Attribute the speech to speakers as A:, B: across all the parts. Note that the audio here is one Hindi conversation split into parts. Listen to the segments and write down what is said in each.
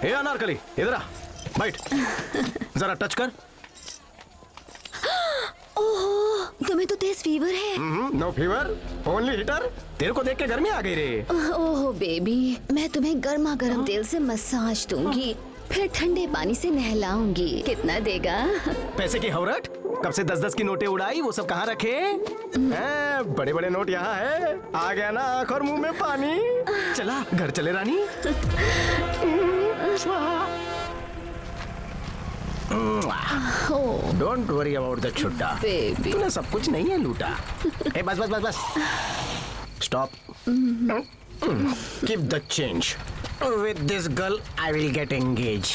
A: ए अनारकली, इधर आ, बैठ। जरा टच कर।
B: ओहो, तुम्हें तो तेज फीवर है।
A: No fever, only heater. तेरे को देख के गर्मी आ गई रे।
B: ओहो बेबी, मैं तुम्हें गर्मा गर्म तेल से मसाज दूंगी, फिर ठंडे पानी से नहलाऊंगी। कितना देगा?
A: पैसे की हवरट, कब से 10-10 की नोटें उड़ाई, वो सब कहाँ रखे? बड़े बड़े नोट यहाँ है। आ गया ना आँख और मुंह में पानी। चला घर चले रानी। डोंट वरी अबाउट द छुट्टा।
B: बेबी
A: तूने सब कुछ नहीं है लूटा। ए बस बस बस बस, stop. Keep the change. With this girl, I will get engaged.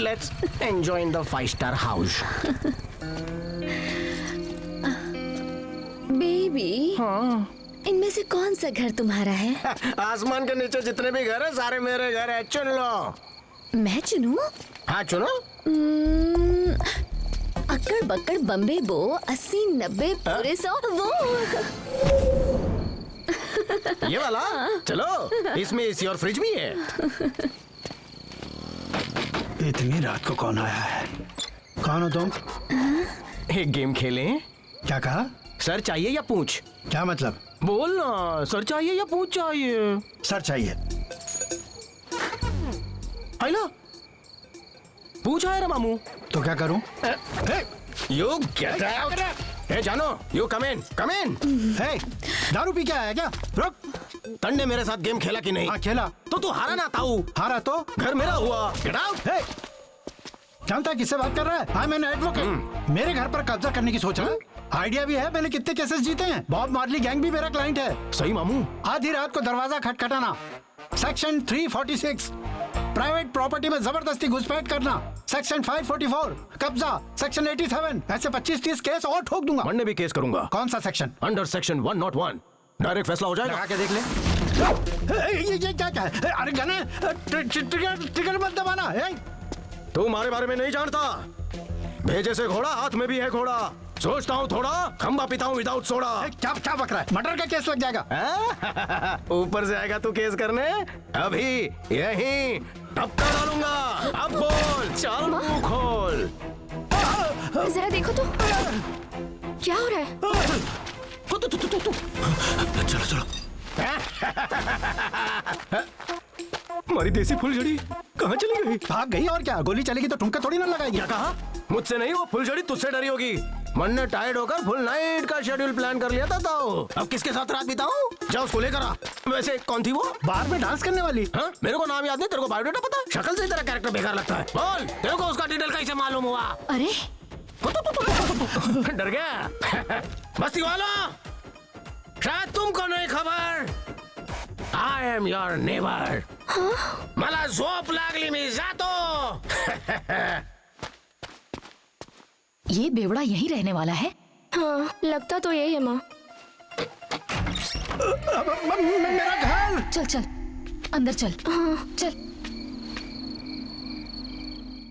A: Let's enjoy in the 5-star house.
B: Baby, हाँ? इनमें से कौन सा घर तुम्हारा है?
A: आसमान के नीचे जितने भी घर है सारे मेरे घर है। चुन लो।
B: मैं चुनूं?
A: हाँ चुनो।
B: अक्कड़ बक्कड़ बम्बे बो 80-90 पूरे 100 वो।
A: ये वाला? चलो, इसमें एसी और फ्रिज भी है।
C: इतनी रात को कौन आया है? कौन हो तुम?
A: एक गेम खेलें?
C: क्या कहा?
A: सर चाहिए या पूछ?
C: क्या मतलब?
A: बोल ना, सर चाहिए या पूछ चाहिए?
C: सर चाहिए।
A: आइला, पूछ आया रे मामू।
C: तो क्या करूं?
A: You get out! Hey जानो, you come in, come in.
C: हे, दारू पी के आया क्या? रुक।
A: तन्ने मेरे साथ गेम खेला कि नहीं?
C: हाँ खेला।
A: तो तू हारा ना ताऊ।
C: हारा तो?
A: घर मेरा हुआ। Get out!
C: हे, जानता है किससे बात कर रहा है? हाँ मैंने एडवोकेट। मेरे घर पर कब्जा करने की सोच रहा है? आइडिया भी है, मैंने कितने केसेस जीते हैं। बॉब मार्ली गैंग भी मेरा क्लाइंट है।
A: सही मामू।
C: आधी रात को दरवाजा खटखटाना, सेक्शन 346। प्राइवेट प्रॉपर्टी में जबरदस्ती घुसपैठ करना, सेक्शन 544। कब्जा, सेक्शन 87। ऐसे 25-30 केस और ठोक दूंगा।
A: मंडे भी केस करूंगा।
C: कौन सा सेक्शन?
A: Under section 101। डायरेक्ट फैसला हो जाएगा।
C: लगा के देख ले। ये क्या है? अरे गने, ट्रिगर मत दबाना।
A: तू हमारे बारे में नहीं जानता। भेजे से घोड़ा, हाथ में भी है घोड़ा। सोचता हूँ थोड़ा, खंबा पीता हूँ विदाउट सोडा।
C: क्या क्या बक रहा है? मर्डर का केस लग जाएगा।
A: ऊपर से आएगा तू केस करने। अभी यहीं टपका डालूंगा। अब बोल, चल मुंह खोल।
B: जरा देखो तो, क्या हो रहा है?
A: चलो चलो। हमारी देसी फुलझड़ी कहाँ चली गई?
C: भाग गई और क्या? गोली चलेगी तो ठुमका थोड़ी ना लगाएगी।
A: क्या कहा? मुझसे नहीं, वो फुलझड़ी तुझसे डरी होगी। मन ने टायर्ड होकर फुल नाइट का शेड्यूल प्लान कर लिया था। तो अब किसके साथ रात बिताऊं? जाओ उसको लेकर आ। वैसे कौन थी वो?
C: बार में डांस करने वाली।
A: हाँ? मेरे को नाम याद नहीं, तेरे को बायोडाटा पता है? शक्ल से ही तेरा कैरेक्टर बेकार लगता है। बोल, तेरे को उसका डिटेल कैसे मालूम हुआ?
B: अरे
A: डर गया? बस्ती वालों, शायद तुमको नहीं खबर, आई एम योर नेबर। मला झोप लागली, मी जातो।
D: ये बेवड़ा यहीं रहने वाला है?
B: हाँ, लगता तो यही है माँ।
C: मेरा घर।
D: चल चल अंदर चल।
B: हाँ।
D: चल।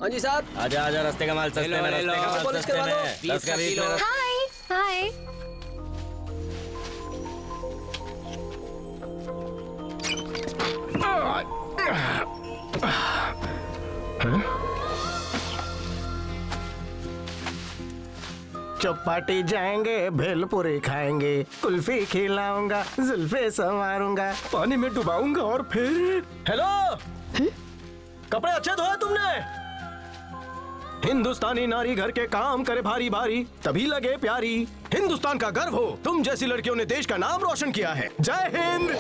E: हाँ जी साहब,
F: आजा आजा, रास्ते का माल सस्ते में, रास्ते का माल
E: पुलिस
F: सस्ते
E: करवा दो।
F: में। 10 का 20 में।
B: हाय हाय।
A: चौपाटी जाएंगे, भेलपुरी खाएंगे, कुल्फी खिलाऊंगा, जुल्फे संवारूंगा, पानी में डुबाऊंगा और फिर। हेलो, कपड़े अच्छे धोए तुमने? हिंदुस्तानी नारी घर के काम करे भारी भारी, तभी लगे प्यारी। हिंदुस्तान का गर्व हो, तुम जैसी लड़कियों ने देश का नाम रोशन किया है। जय हिंद।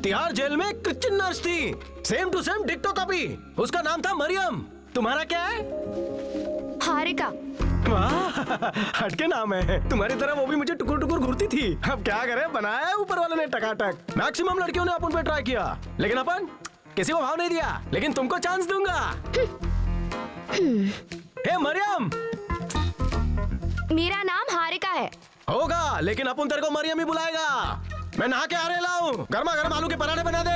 A: तिहाड़ जेल में क्रिश्चियन नर्स थी, सेम टू सेम डिक्टो कॉपी। उसका नाम था मरियम। तुम्हारा क्या है?
B: हारिका।
A: वाह, हटके नाम है। तुम्हारी तरह वो भी मुझे टुकुर टुकुर घूरती थी। अब क्या करे, बनाया है ऊपर वाले ने टकाटक। मैक्सिमम लड़कियों ने अपन पे ट्राई किया, लेकिन अपन किसी को भाव नहीं दिया। लेकिन तुमको चांस दूंगा। हे मरियम।
B: मेरा नाम हारिका है।
A: होगा, लेकिन अपन तेरे को मरियम ही बुलाएगा। मैं नहा के आ रहे लाऊं, गर्मा गर्म आलू के पराठे बना दे।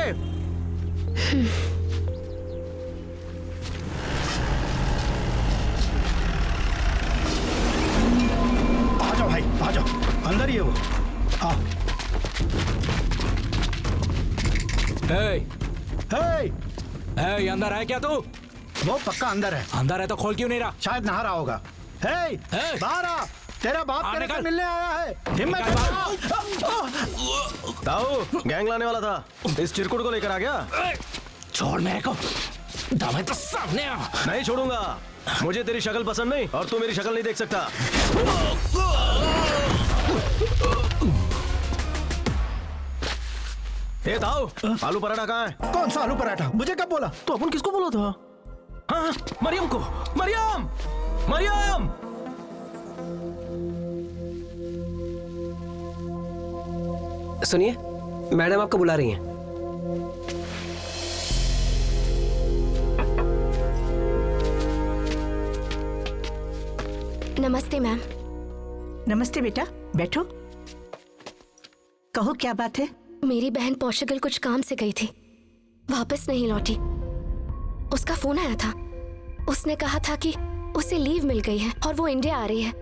C: आ जाओ भाई, आ जाओ, अंदर ही है वो। आओ। हे,
E: ये अंदर है क्या तू?
C: वो पक्का अंदर है।
E: अंदर है तो खोल क्यों नहीं रहा?
C: शायद नहा रहा होगा। हे, बाहर आ। तेरा बाप तेरे से
E: निकल।
C: मिलने आया है। हिम्मत
E: निकल
A: ताऊ गैंग लाने वाला था, इस चिरकुट को लेकर आ गया।
E: छोड़ मेरे को, दम तो सामने आ।
A: नहीं छोड़ूंगा, मुझे तेरी शक्ल पसंद नहीं और तू मेरी शक्ल नहीं देख सकता। ए ताऊ, आलू पराठा कहाँ है?
C: कौन सा आलू पराठा? मुझे कब बोला?
A: तो अपन किसको बोला था? हाँ, मरियम को। मरियम, मरियम।
G: सुनिए, मैडम आपको बुला रही हैं।
H: नमस्ते मैम।
I: नमस्ते बेटा, बैठो। कहो क्या बात है?
H: मेरी बहन पोर्चुगल कुछ काम से गई थी, वापस नहीं लौटी। उसका फोन आया था, उसने कहा था कि उसे लीव मिल गई है और वो इंडिया आ रही है।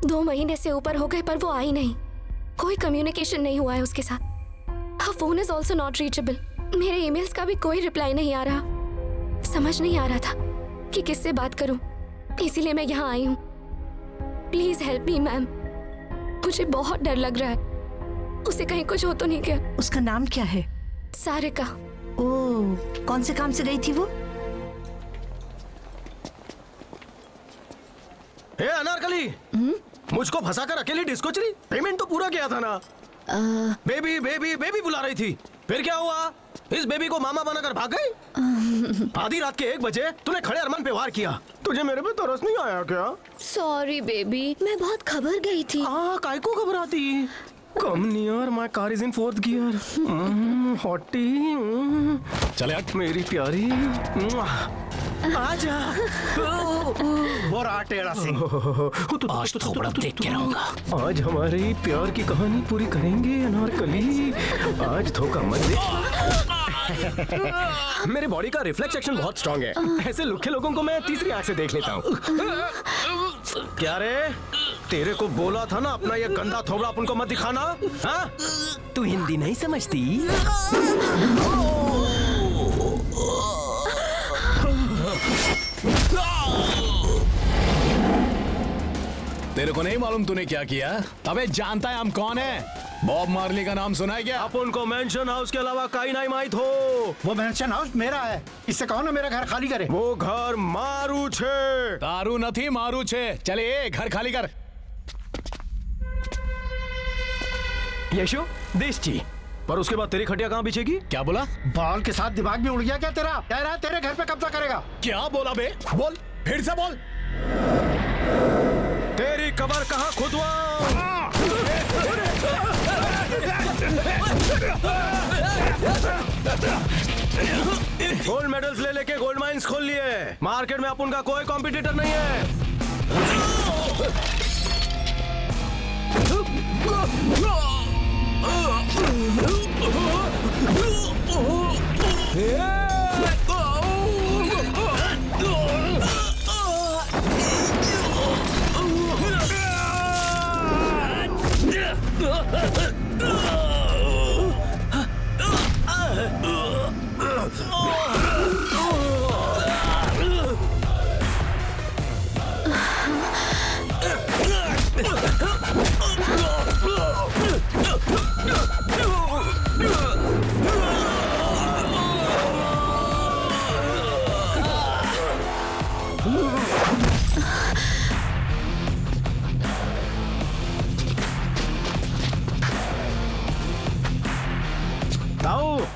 H: 2 महीने से ऊपर हो गए पर वो आई नहीं। कोई कम्युनिकेशन नहीं हुआ है उसके साथ। Her phone is also not reachable. मेरे ईमेल्स का भी कोई रिप्लाई नहीं आ रहा। समझ नहीं आ रहा था कि किससे बात करूं, इसीलिए मैं यहाँ आई हूँ। प्लीज हेल्प मी मैम, मुझे बहुत डर लग रहा है। उसे कहीं कुछ हो तो नहीं क्या?
I: उसका नाम क्या है?
H: सारिका।
I: ओह, कौन से काम से गई थी वो?
A: ए अनारकली, मुझको फंसाकर अकेली डिस्को चली? पेमेंट तो पूरा किया था ना। बेबी बेबी बेबी बुला रही थी, फिर क्या हुआ? इस बेबी को मामा बनाकर भाग गई। आधी रात के 1 बजे तूने खड़े अरमान पे वार किया। तुझे मेरे पे तरस नहीं आया क्या?
B: सॉरी बेबी, मैं बहुत घबरा गई थी।
A: काय को घबराती? Come near, my car is in 4th gear. Hottie,
E: चले हट।
A: मेरी प्यारी, आजा।
C: वो रहा टेढ़ा सिंह।
E: आज थोड़ा देख के रहूंगा।
A: आज हमारी प्यार की कहानी पूरी करेंगे अनारकली। आज धोखा मत दे। मेरे बॉडी का रिफ्लेक्स एक्शन बहुत स्ट्रांग है। ऐसे लुखे लोगों को मैं तीसरी आंख से देख लेता हूँ। क्या रे, तेरे को बोला था ना अपना ये गंदा थोबड़ा अपन को मत दिखाना। हाँ? तू हिंदी नहीं समझती?
E: तेरे को नहीं मालूम तूने क्या किया? अबे जानता है हम कौन है? बॉब मार्ली का नाम सुना है क्या?
A: अपन को मेंशन हाउस के अलावा कहीं नहीं माहित हो।
C: वो मेंशन हाउस मेरा है। इससे कहो ना मेरा घर खाली करे।
A: वो घर मारू छे।
E: दारू नथी मारू छे। चले घर खाली कर।
A: यशो देशची, पर उसके बाद तेरी खटिया कहाँ बिछेगी?
E: क्या बोला?
C: बाल के साथ दिमाग भी उड़ गया क्या तेरा? कह रहा है तेरे घर पे कब्जा करेगा।
E: क्या बोला बे? बोल, फिर से बोल।
A: तेरी कबर कहाँ खुदवाऊं? गोल्ड मेडल्स ले लेके गोल्ड माइंस खोल लिए। मार्केट में अपन का कोई कॉम्पिटिटर नहीं है।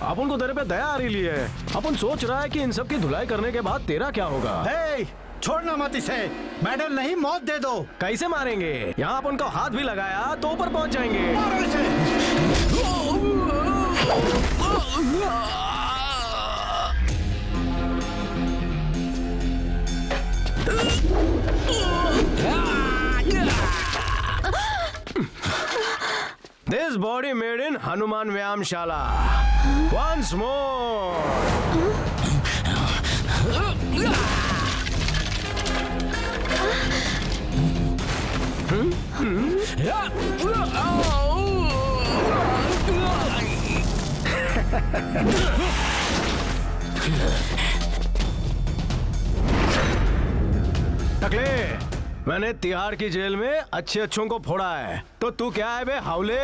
A: अपन को तेरे पे दया आ रही है। अपन सोच रहा है कि इन सब की धुलाई करने के बाद तेरा क्या होगा।
C: हे, छोड़ना मत इसे। मेडल नहीं, मौत दे दो।
A: कैसे मारेंगे? यहाँ अपन को हाथ भी लगाया तो ऊपर पहुंच जाएंगे।
C: मारो इसे।
A: This body made in Hanuman Vyamshala. Once more. टकले, मैंने तिहाड़ की जेल में अच्छे अच्छों को फोड़ा है, तो तू क्या है बे हावले?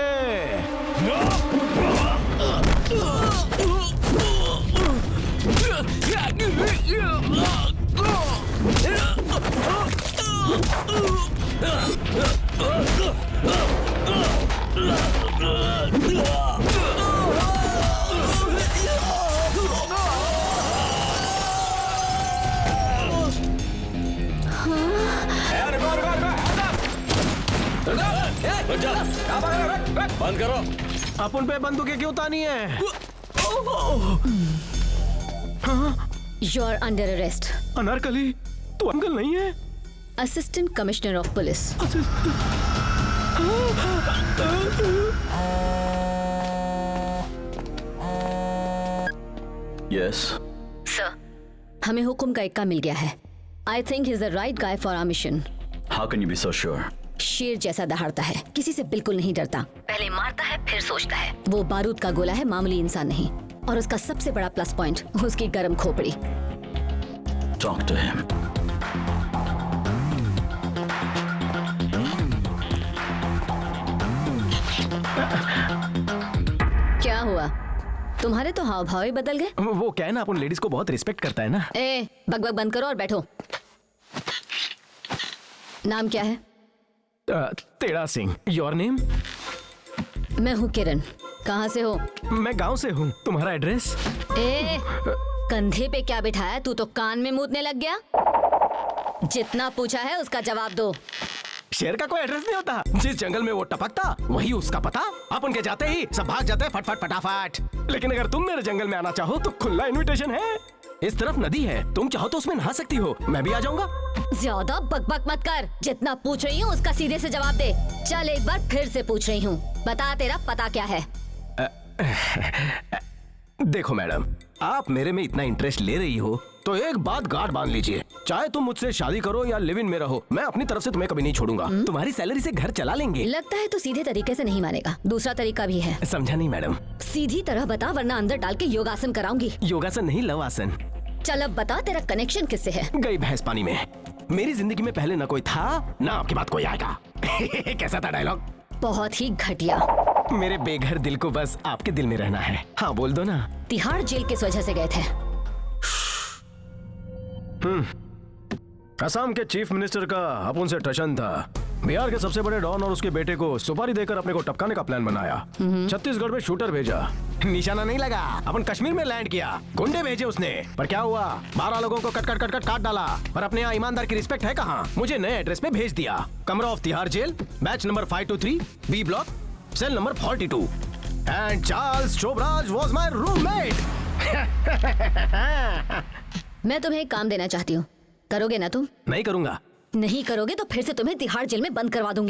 E: बंद करो।
A: अपन पे बंदूकें क्यों तानी है?
B: You are under arrest.
A: Anarkali, तू अंकल नहीं है?
B: Assistant commissioner of police.
A: Yes
B: sir, हमें हुक्म का इक्का मिल गया है। I think he is the right guy for our mission.
J: How can you be so sure?
B: शेर जैसा दहाड़ता है, किसी से बिल्कुल नहीं डरता, पहले मारता है फिर सोचता है। वो बारूद का गोला है, मामूली इंसान नहीं। और उसका सबसे बड़ा प्लस पॉइंट उसकी गर्म खोपड़ी।
J: Talk to him.
B: क्या हुआ? तुम्हारे तो हाव भाव ही बदल गए।
A: वो क्या है ना, अपन लेडीज को बहुत रिस्पेक्ट करता है ना।
B: ए, बकबक बंद करो और बैठो। नाम क्या है?
A: तेड़ा सिंह। Your name?
B: मैं हूँ किरण। कहाँ से हो?
A: मैं गांव से हूँ। तुम्हारा एड्रेस?
B: ए, कंधे पे क्या बिठाया? तू तो कान में मूतने लग गया। जितना पूछा है उसका जवाब दो।
A: शेर का कोई एड्रेस नहीं होता। जिस जंगल में वो टपकता वही उसका पता। अपन के जाते ही सब भाग जाते हैं फटफट फटाफट। लेकिन अगर तुम मेरे जंगल में आना चाहो तो खुला इनविटेशन है। इस तरफ नदी है, तुम चाहो तो उसमें नहा सकती हो। मैं भी आ जाऊंगा।
B: ज्यादा बकबक मत कर। जितना पूछ रही हूँ उसका सीधे से जवाब दे। चल एक बार फिर से पूछ रही हूँ, बता तेरा पता क्या है?
A: देखो मैडम, आप मेरे में इतना इंटरेस्ट ले रही हो तो एक बात गांठ बांध लीजिए। चाहे तुम मुझसे शादी करो या लिव इन में रहो, मैं अपनी तरफ से तुम्हें कभी नहीं छोड़ूंगा। तुम्हारी सैलरी से घर चला लेंगे।
B: लगता है तो सीधे तरीके से नहीं मानेगा। दूसरा तरीका भी है।
A: समझा नहीं मैडम?
B: सीधी तरह बता वरना अंदर डाल के योगासन कराऊंगी।
A: योगासन नहीं, लव आसन।
B: चल अब बता तेरा कनेक्शन किससे है?
A: गई भैंस पानी में। मेरी जिंदगी में पहले ना कोई था ना आपके बाद कोई आएगा। कैसा था डायलॉग?
B: बहुत ही घटिया।
A: मेरे बेघर दिल को बस आपके दिल में रहना है। हाँ बोल दो ना।
B: तिहाड़ जेल किस वजह से गए थे?
A: असम के चीफ मिनिस्टर का अपन से टशन था। बिहार के सबसे बड़े डॉन और उसके बेटे को सुपारी देकर अपने को टपकाने का प्लान बनाया। छत्तीसगढ़ में शूटर भेजा, निशाना नहीं लगा। अपन कश्मीर में लैंड किया, गुंडे भेजे उसने। पर क्या हुआ? 12 लोगों को कट काट डाला। पर अपने यहाँ ईमानदार की रिस्पेक्ट है कहाँ? मुझे नए एड्रेस पे भेज दिया। कमरा of Tihar jail, batch number 523, B block, cell number 42। And Charles Sobhraj was my roommate.
B: मैं तुम्हें एक काम देना चाहती हूँ, करोगे ना तुम?
A: नहीं करूंगा।
B: नहीं करोगे तो फिर से तुम्हें तिहाड़ जेल में बंद करवा दूंगी।